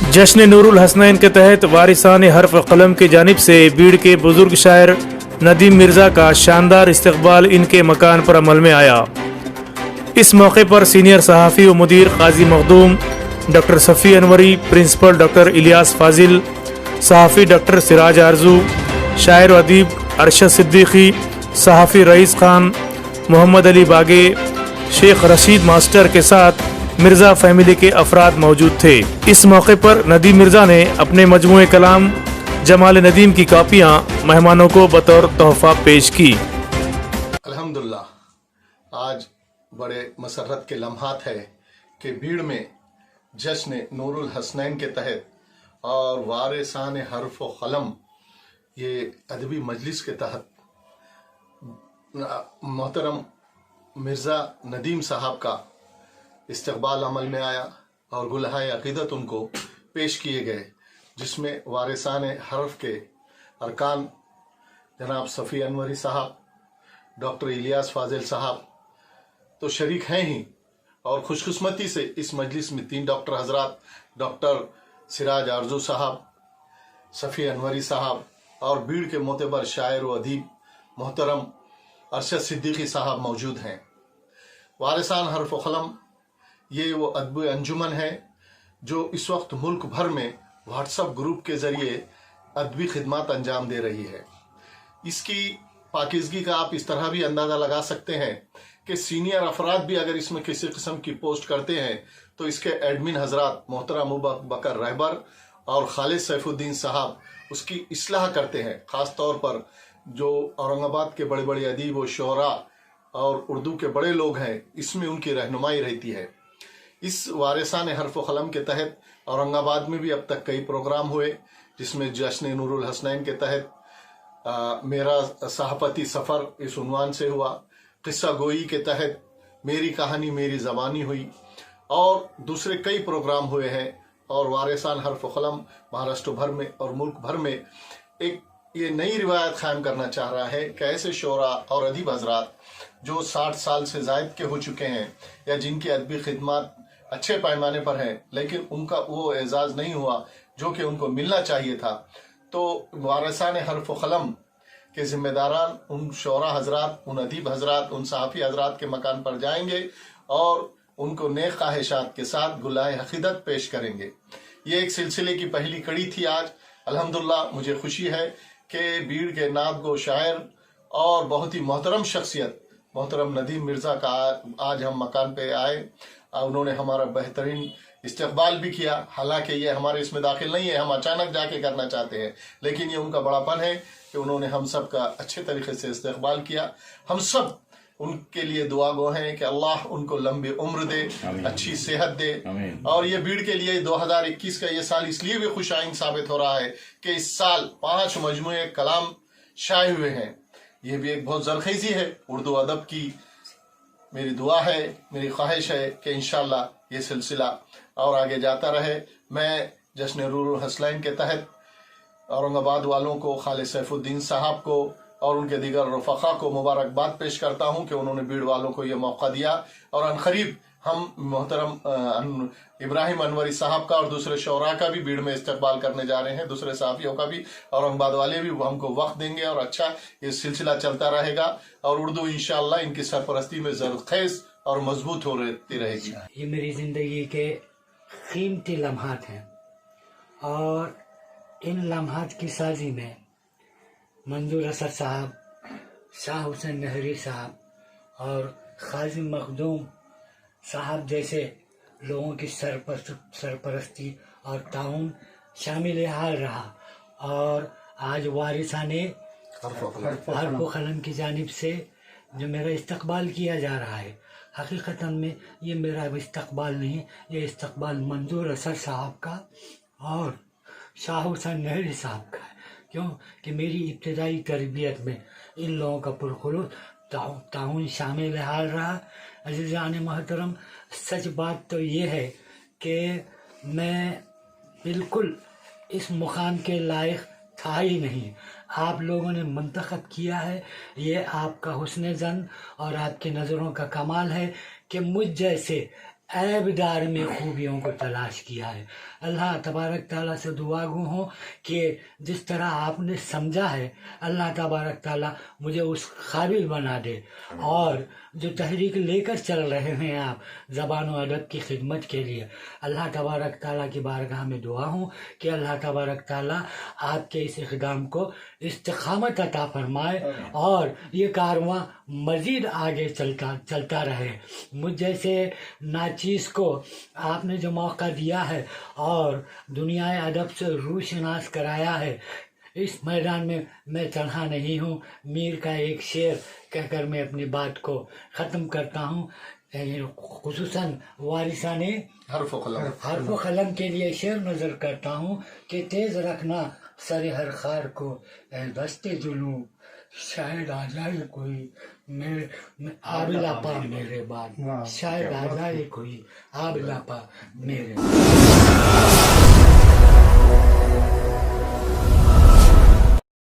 जश्न नूरुल हसनैन के तहत वारिसान हर्फ कलम की जानिब से बीड़ के बुजुर्ग शायर नदीम मिर्ज़ा का शानदार इस्तकबाल इनके मकान पर अमल में आया। इस मौके पर सीनियर सहाफ़ी व मुदीर काजी Makhdoom doctor Safi Anwari, principal doctor Ilyas फाजिल, सहाफ़ी डॉक्टर सिराज आरजू, शायर व अदीब अरशद सिद्दीकी, सहाफ़ी रईस खान, मोहम्मद अली बागे, शेख रशीद मास्टर के साथ मिर्ज़ा फैमिली के अफराद मौजूद थे। इस मौके पर नदीम मिर्ज़ा ने अपने मजमूए कलाम जमाल नदीम की कापियाँ मेहमानों को बतौर तोहफा पेश की। अल्हम्दुलिल्लाह, आज बड़े मसरत के लम्हात है कि भीड़ में जश्न नूरुल हसनैन के तहत और वारिसान हर्फ व कलम ये अदबी मजलिस के तहत मोहतरम मिर्ज़ा नदीम साहब का इस्तकबाल अमल में आया और गुलहाए अक़ीदत उनको पेश किए गए, जिसमें वारिसान हर्फ के अरकान जनाब सफ़ी अनवरी साहब, डॉक्टर इलियास फाजिल साहब तो शरीक हैं ही, और खुशकिस्मती से इस मजलिस में 3 डॉक्टर हजरात, डॉक्टर सिराज आरजू साहब, सफ़ी अनवरी साहब और भीड़ के मोतबर शायर व अदीब मोहतरम अरशद सिद्दीकी साहब मौजूद हैं। वारिसान हर्फ व कलम ये वो अदब अंजुमन है जो इस वक्त मुल्क भर में व्हाट्सएप ग्रुप के ज़रिए अदबी खिदमत अंजाम दे रही है। इसकी पाकीज़गी का आप इस तरह भी अंदाज़ा लगा सकते हैं कि सीनियर अफराद भी अगर इसमें किसी किस्म की पोस्ट करते हैं तो इसके एडमिन हजरात मोहतरम अबू बकर रहबर और खालिद सैफुद्दीन साहब उसकी इस्लाह करते हैं। ख़ास तौर पर जो औरंगाबाद के बड़े बड़े अदीब व शोरा और उर्दू के बड़े लोग हैं, इसमें उनकी रहनुमाई रहती है। इस वारिसान हर्फ व कलम के तहत औरंगाबाद में भी अब तक कई प्रोग्राम हुए, जिसमें जश्न नूरुल हसनैन के तहत मेरा सहाफ़ती सफ़र इस उन्वान से हुआ, किस्सा गोई के तहत मेरी कहानी मेरी ज़बानी हुई और दूसरे कई प्रोग्राम हुए हैं। और वारिसान हर्फ व कलम महाराष्ट्र भर में और मुल्क भर में एक ये नई रिवायत कायम करना चाह रहा है कि ऐसे शोरा और अदीब हजरात जो 60 साल से ज़ायद के हो चुके हैं या जिनकी अदबी खिदमत अच्छे पैमाने पर है लेकिन उनका वो एजाज़ नहीं हुआ जो कि उनको मिलना चाहिए था, तो वारिसान हर्फ व कलम के ज़िम्मेदारान उन शोरा हजरात, उन अदीब हजरात, उन सहाफ़ी हजरात के मकान पर जाएंगे और उनको नेक ख्वाहिशात के साथ गुलाए अक़ीदत पेश करेंगे। ये एक सिलसिले की पहली कड़ी थी आज। अल्हम्दुलिल्लाह, मुझे खुशी है कि भीड़ के नात गो शायर और बहुत ही मोहतरम शख्सियत मोहतरम नदीम मिर्ज़ा का आज हम मकान पे आए। उन्होंने हमारा बेहतरीन इस्तकबाल भी किया। हालांकि ये हमारे इसमें दाखिल नहीं है, हम अचानक जाके करना चाहते हैं, लेकिन ये उनका बड़ापन है कि उन्होंने हम सब का अच्छे तरीके से इस्तकबाल किया। हम सब उनके लिए दुआ गो हैं कि अल्लाह उनको लंबी उम्र दे, अच्छी सेहत दे। और ये भीड़ के लिए 2021 का ये साल इसलिए भी खुशाइन साबित हो रहा है कि इस साल 5 मजमूए कलाम शाये हुए हैं। ये भी एक बहुत ज़रख़ीज़ी है उर्दू अदब की। मेरी दुआ है, मेरी ख्वाहिश है कि इंशाअल्लाह ये सिलसिला और आगे जाता रहे। मैं जश्न नूरुल हसनैन के तहत औरंगाबाद वालों को, खालिद सैफुद्दीन साहब को और उनके दीगर रफ़क़ा को मुबारकबाद पेश करता हूँ कि उन्होंने भीड़ वालों को ये मौका दिया। और अनक़रीब हम मोहतरम इब्राहिम अनवरी साहब का और दूसरे शोरा का भी भीड़ में इस्तकबाल करने जा रहे हैं, दूसरे सहाफ़ियों का भी। औरंगाबाद वाले भी हमको वक्त देंगे और अच्छा ये सिलसिला चलता रहेगा और उर्दू इंशाअल्लाह इनकी सरपरस्ती में ज़रख़ीज़ और मजबूत होती रहेगी। ये मेरी ज़िंदगी के कीमती लम्हात हैं और इन लम्हात की साजी में मंजूर असद साहब, शाह हुसैन नहरी साहब और काजी मखदूम साहब जैसे लोगों की सरपरस्ती और ताउन शामिल हाल रहा। और आज वारिसाने हर्फ व कलम की जानिब से जो मेरा इस्तकबाल किया जा रहा है, हकीकतन में ये मेरा इस्तकबाल नहीं, ये इस्तकबाल मंजूर असद साहब का और शाह हुसैन नहरी साहब का है। क्यों कि मेरी इब्तदाई तरबियत में इन लोगों का पुरखुलूस ताउन शामिल हाल रहा। अज़ीज़ान मोहतरम, सच बात तो ये है कि मैं बिल्कुल इस मुकाम के लायक था ही नहीं। आप लोगों ने मंतखब किया है, ये आपका हुस्न ज़न और आपकी नज़रों का कमाल है कि मुझ जैसे ऐबदार में खूबियों को तलाश किया है। अल्लाह तबारक ताला से दुआ गो हूँ कि जिस तरह आपने समझा है अल्लाह तबारक ताला मुझे उस काबिल बना दे, और जो तहरीक लेकर चल रहे हैं आप ज़बान व अदब की खिदमत के लिए, अल्लाह तबारक ताला की बारगाह में दुआ हूँ कि अल्लाह तबारक ताला आपके इस इक़दाम को इस्तिक़ामत अता फरमाए और ये कारवां मज़ीद आगे चलता रहे। मुझ जैसे नाचीज़ को आपने जो मौका दिया है और दुनिया अदब से रूशनास कराया है, इस मैदान में मैं चढ़ा नहीं हूँ। मीर का एक शेर कहकर मैं अपनी बात को ख़त्म करता हूँ। खुसूसन वारिसाने हर्फ हर्फ कलम के लिए शेर नज़र करता हूँ कि तेज़ रखना सरे हर खार को ए दस्ते जुलूम, शायद आ जाए कोई मेरे आबिला पा मेरे बाद, शायद आ जाए कोई आबिला पा मेरे बाद।